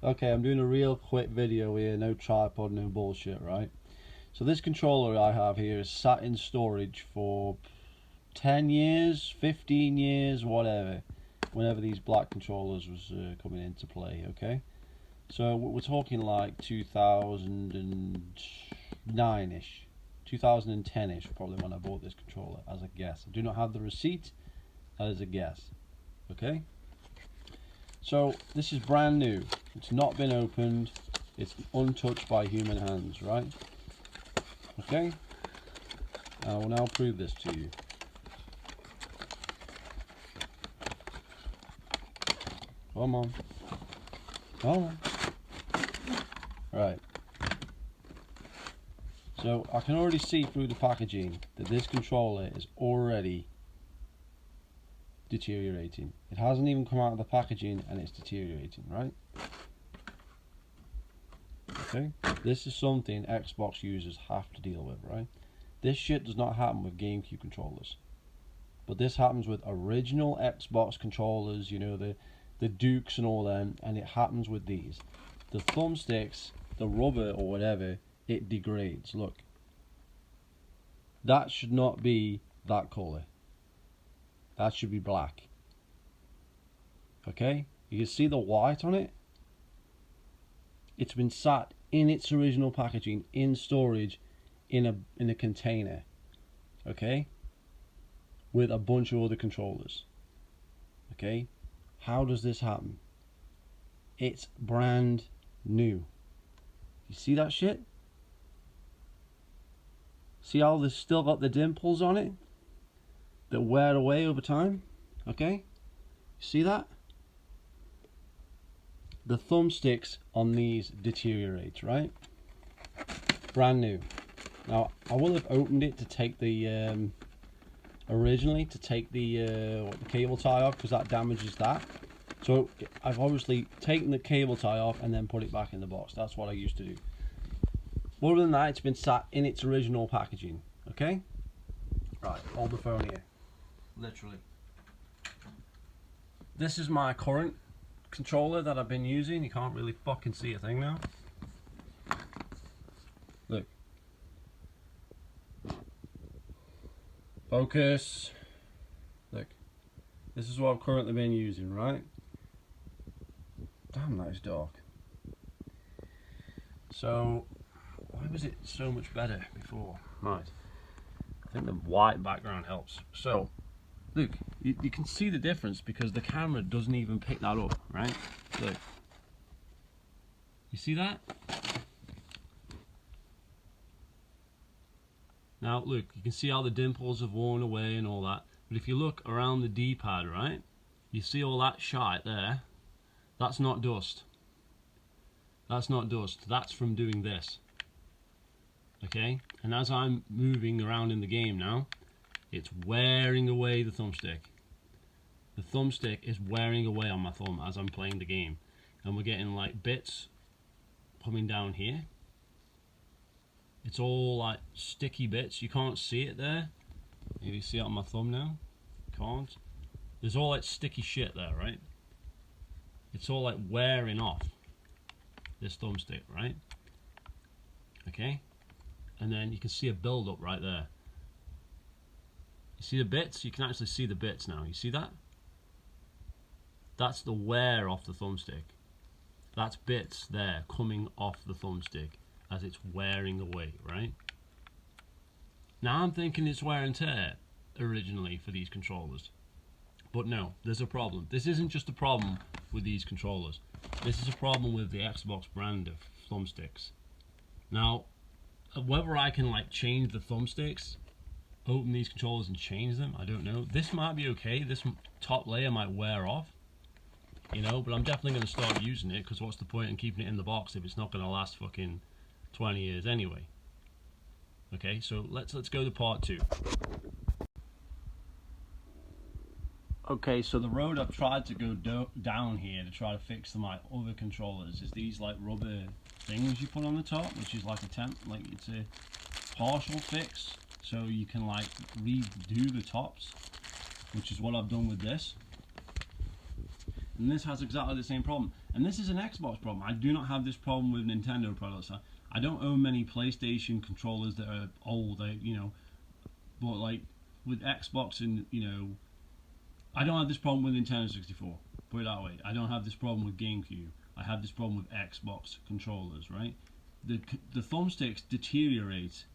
Okay, I'm doing a real quick video here, no tripod, no bullshit, right? So this controller I have here is sat in storage for 10 years, 15 years, whatever, whenever these black controllers was coming into play, okay? So we're talking like 2009-ish, 2010-ish probably when I bought this controller, as a guess. I do not have the receipt, that is a guess, okay? So this is brand new, it's not been opened, it's untouched by human hands, right? Okay, I will now prove this to you. Come on, come on. Right, so I can already see through the packaging that this controller is already deteriorating. It hasn't even come out of the packaging and it's deteriorating, right? Okay, this is something Xbox users have to deal with, right? This shit does not happen with GameCube controllers, but this happens with original Xbox controllers, you know, the Dukes and all them, and it happens with these. The thumbsticks, the rubber or whatever, it degrades. Look, that should not be that color. That should be black. Okay, you can see the white on it. It's been sat in its original packaging in storage in a container, okay, with a bunch of other controllers. Okay, how does this happen? It's brand new. You see that shit? See how there's still got the dimples on it that wear away over time? Okay, see that? The thumbsticks on these deteriorate, right? Brand new. Now I will have opened it to take the originally to take the cable tie off, because that damages that. So I've obviously taken the cable tie off and then put it back in the box. That's what I used to do. Other than that, it's been sat in its original packaging. Okay? Right, hold the phone here. Literally. This is my current controller that I've been using. You can't really fucking see a thing now. Look. Focus. Look. This is what I've currently been using, right? Damn, that is dark. So, why was it so much better before? Right. I think the white background helps. So, look, you can see the difference because the camera doesn't even pick that up, right? Look. You see that? Now, look, you can see how the dimples have worn away and all that. But if you look around the D-pad, right, you see all that shite there. That's not dust. That's not dust. That's from doing this. Okay? And as I'm moving around in the game now, it's wearing away the thumbstick. The thumbstick is wearing away on my thumb as I'm playing the game. And we're getting like bits coming down here. It's all like sticky bits. You can't see it there. Maybe you see it on my thumb now. Can't. There's all like sticky shit there, right? It's all like wearing off this thumbstick, right? Okay? And then you can see a build up right there. You see the bits? You can actually see the bits now. You see that? That's the wear off the thumbstick. That's bits there coming off the thumbstick as it's wearing away, right? Now I'm thinking it's wear and tear originally for these controllers. But no, there's a problem. This isn't just a problem with these controllers. This is a problem with the Xbox brand of thumbsticks. Now, whether I can like change the thumbsticks, open these controllers and change them, I don't know. This might be okay. This top layer might wear off, you know, but I'm definitely going to start using it, because what's the point in keeping it in the box if it's not going to last fucking 20 years anyway? Okay, so let's go to part 2. Okay, so the road I've tried to go down here to try to fix my other controllers is these like rubber things you put on the top, which is like it's a partial fix, so you can like redo the tops, which is what I've done with this. And this has exactly the same problem. And this is an Xbox problem. I do not have this problem with Nintendo products. I don't own many PlayStation controllers that are old, you know, but like with Xbox and, you know, I don't have this problem with Nintendo 64. Put it that way. I don't have this problem with GameCube. I have this problem with Xbox controllers, right? The thumbsticks deteriorate.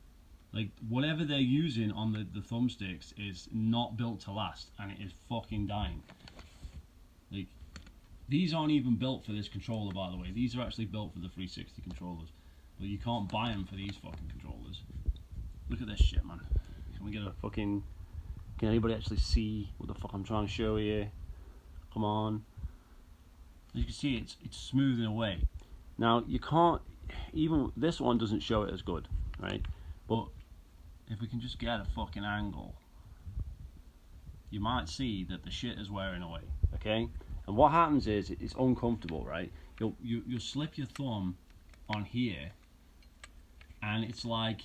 Like, whatever they're using on the thumbsticks is not built to last, and it is fucking dying. Like, these aren't even built for this controller, by the way. These are actually built for the 360 controllers. But you can't buy them for these fucking controllers. Look at this shit, man. Can we get a fucking... Can anybody actually see what the fuck I'm trying to show here? Come on. As you can see, it's smoothing away. Now, you can't... Even this one doesn't show it as good, right? But if we can just get a fucking angle, you might see that the shit is wearing away, okay? And what happens is, it's uncomfortable, right? You'll slip your thumb on here, and it's like,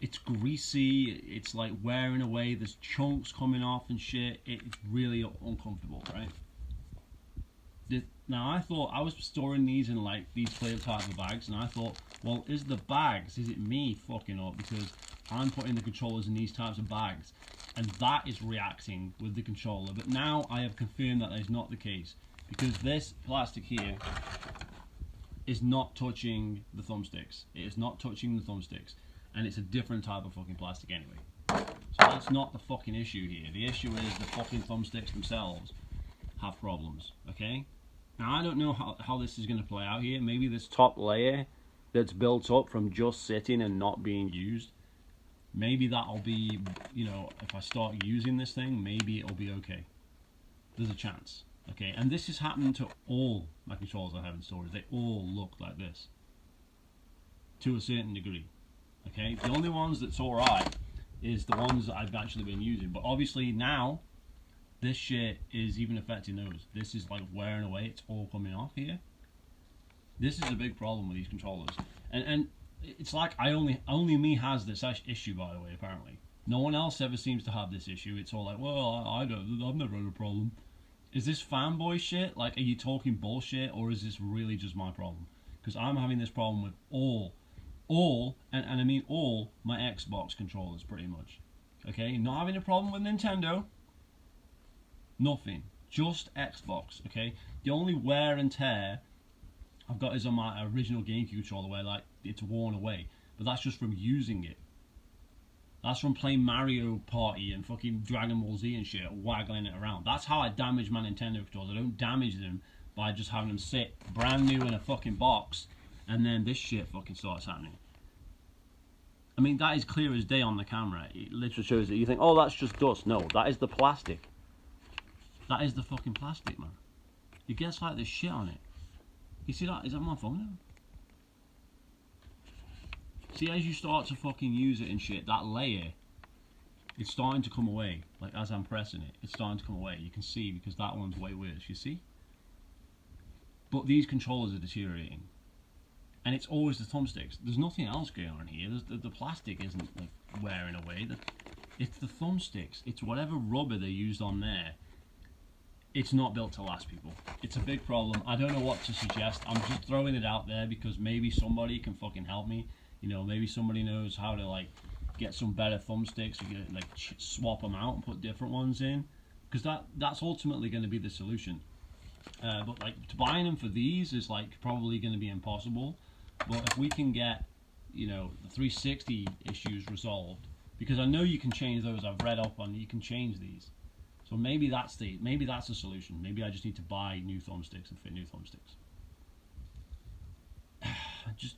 it's greasy, it's like wearing away, there's chunks coming off and shit. It's really uncomfortable, right? Now I thought, I was storing these in like these clear type of bags, and I thought, well, is the bags, is it me fucking up because I'm putting the controllers in these types of bags, and that is reacting with the controller? But now I have confirmed that is not the case, because this plastic here is not touching the thumbsticks. It is not touching the thumbsticks, and it's a different type of fucking plastic anyway. So that's not the fucking issue here. The issue is the fucking thumbsticks themselves have problems, okay? Now I don't know how this is going to play out here. Maybe this top layer that's built up from just sitting and not being used, maybe that'll be, you know, if I start using this thing, maybe it'll be okay. There's a chance, okay? And this is happening to all my controllers I have in storage. They all look like this, to a certain degree, okay? The only ones that's alright is the ones that I've actually been using. But obviously now, this shit is even affecting those. This is like wearing away. It's all coming off here. This is a big problem with these controllers. And it's like only me has this issue, by the way, apparently. No one else ever seems to have this issue. It's all like, well, I've never had a problem. Is this fanboy shit? Like, are you talking bullshit, or is this really just my problem? Because I'm having this problem with all, and I mean all, my Xbox controllers, pretty much. Okay, not having a problem with Nintendo. Nothing, just Xbox, okay? The only wear and tear I've got is on my original GameCube controller, where like it's worn away, but that's just from using it. That's from playing Mario Party and fucking Dragon Ball Z and shit, waggling it around. That's how I damage my Nintendo controllers. I don't damage them by just having them sit brand new in a fucking box, and then this shit fucking starts happening. I mean, that is clear as day on the camera. It literally shows that you think, oh, that's just dust. No, that is the plastic. That is the fucking plastic, man. It gets like this shit on it. You see that? Is that my phone now? See, as you start to fucking use it and shit, that layer, it's starting to come away. Like, as I'm pressing it, it's starting to come away. You can see, because that one's way worse, you see? But these controllers are deteriorating. And it's always the thumbsticks. There's nothing else going on here. The plastic isn't like wearing away. It's the thumbsticks. It's whatever rubber they used on there. It's not built to last, people. It's a big problem. I don't know what to suggest. I'm just throwing it out there because maybe somebody can fucking help me. You know, maybe somebody knows how to like get some better thumbsticks. You can like swap them out and put different ones in, because that's ultimately going to be the solution. But like buying them for these is like probably going to be impossible. But if we can get, you know, the 360 issues resolved, because I know you can change those. I've read up on you can change these. So maybe that's the solution. Maybe I just need to buy new thumbsticks and fit new thumbsticks.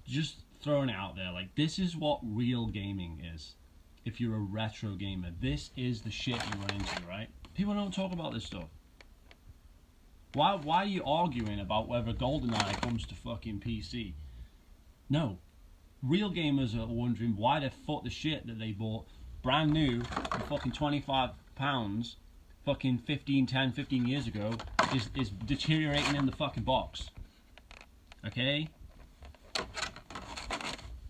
just throwing it out there. Like, this is what real gaming is. If you're a retro gamer, this is the shit you run into, right? People don't talk about this stuff. Why are you arguing about whether GoldenEye comes to fucking PC? No. Real gamers are wondering why the fuck the shit that they bought brand new for fucking £25 fucking 15 years ago is deteriorating in the fucking box. Okay?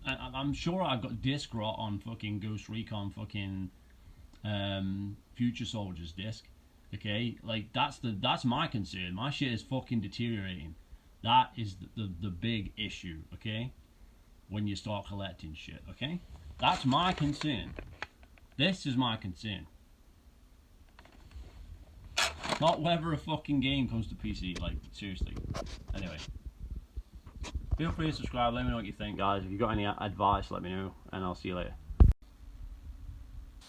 I'm sure I've got disc rot on fucking Ghost Recon fucking Future Soldiers disc, Okay, like that's my concern. My shit is fucking deteriorating. That is the big issue. Okay, when you start collecting shit. Okay, that's my concern. This is my concern. Not whether a fucking game comes to PC. Like seriously. Anyway, feel free to subscribe. Let me know what you think, guys. If you got any advice, let me know, and I'll see you later.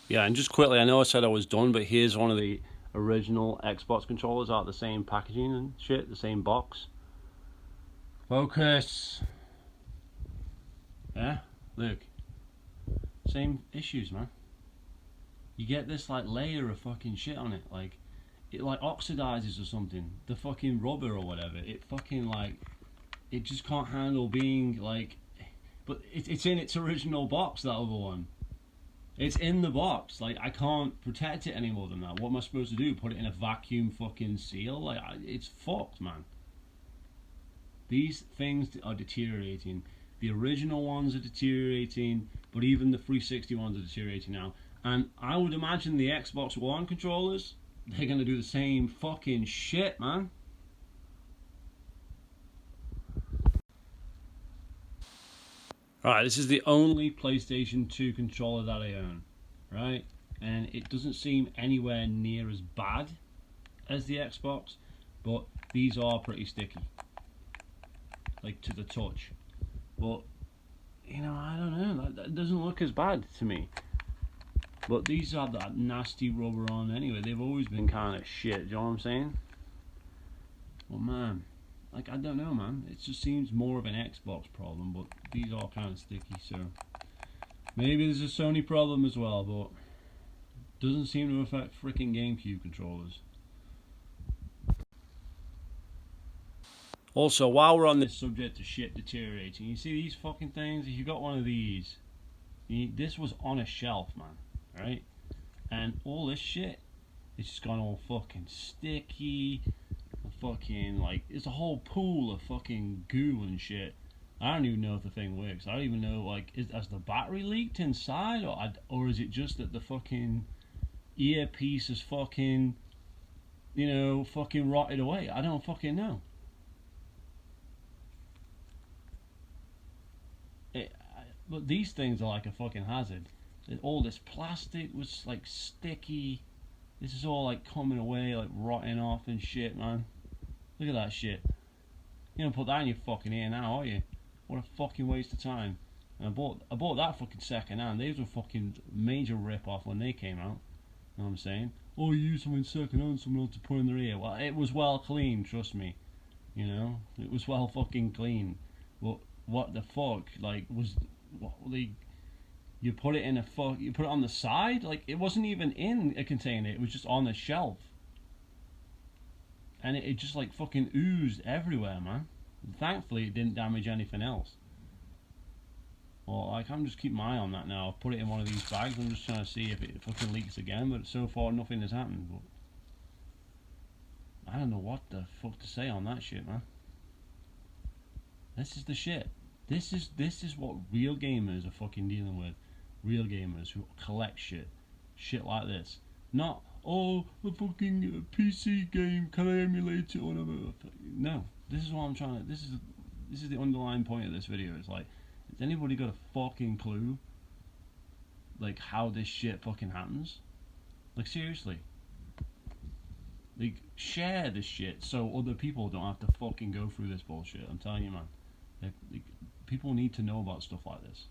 Yeah, and just quickly, I know I said I was done, but here's one of the original Xbox controllers out of the same packaging and shit, the same box. Focus. Yeah, look. Same issues, man. You get this like layer of fucking shit on it, like it like oxidizes or something. The fucking rubber or whatever. It fucking like it just can't handle being like. But it's in its original box. That other one. It's in the box. Like I can't protect it any more than that. What am I supposed to do? Put it in a vacuum fucking seal? Like it's fucked, man. These things are deteriorating. The original ones are deteriorating, but even the 360 ones are deteriorating now. And I would imagine the Xbox One controllers, they're gonna do the same fucking shit, man. Alright, this is the only PlayStation 2 controller that I own, right? And it doesn't seem anywhere near as bad as the Xbox, but these are pretty sticky. Like to the touch. But, you know, I don't know, that doesn't look as bad to me. But these have that nasty rubber on anyway. They've always been kind of shit, do you know what I'm saying? Well, man, like, I don't know, man. It just seems more of an Xbox problem, but these are kind of sticky, so maybe there's a Sony problem as well, but doesn't seem to affect freaking GameCube controllers. Also, while we're on this subject of shit deteriorating, you see these fucking things? If you got one of these, this was on a shelf, man, right? And all this shit, it's just gone all fucking sticky, fucking, like, it's a whole pool of fucking goo and shit. I don't even know if the thing works. I don't even know, like, has the battery leaked inside, or is it just that the fucking earpiece is fucking, you know, fucking rotted away? I don't fucking know. But these things are like a fucking hazard. All this plastic was like sticky. This is all like coming away, like rotting off and shit, man. Look at that shit. You don't put that in your fucking ear now, are you? What a fucking waste of time. And I bought that fucking second hand. These were fucking major rip off when they came out. You know what I'm saying? Oh, you use something second hand, someone else to put in their ear. Well, it was well clean, trust me. You know, it was well fucking clean. But what the fuck, like, you put it in you put it on the side, like it wasn't even in a container, it was just on the shelf, and it just like fucking oozed everywhere, man. Thankfully it didn't damage anything else. Well, like, I'm just keeping my eye on that now. I've put it in one of these bags. I'm just trying to see if it fucking leaks again, but so far nothing has happened. But I don't know what the fuck to say on that shit, man. This is the shit. This is what real gamers are fucking dealing with. Real gamers who collect shit like this. Not, oh, a fucking PC game, can I emulate it or whatever. No, this is what I'm trying to. This is the underlying point of this video. It's like, has anybody got a fucking clue, like, how this shit fucking happens? Like, seriously. Like, share this shit so other people don't have to fucking go through this bullshit. I'm telling you, man. Like, people need to know about stuff like this.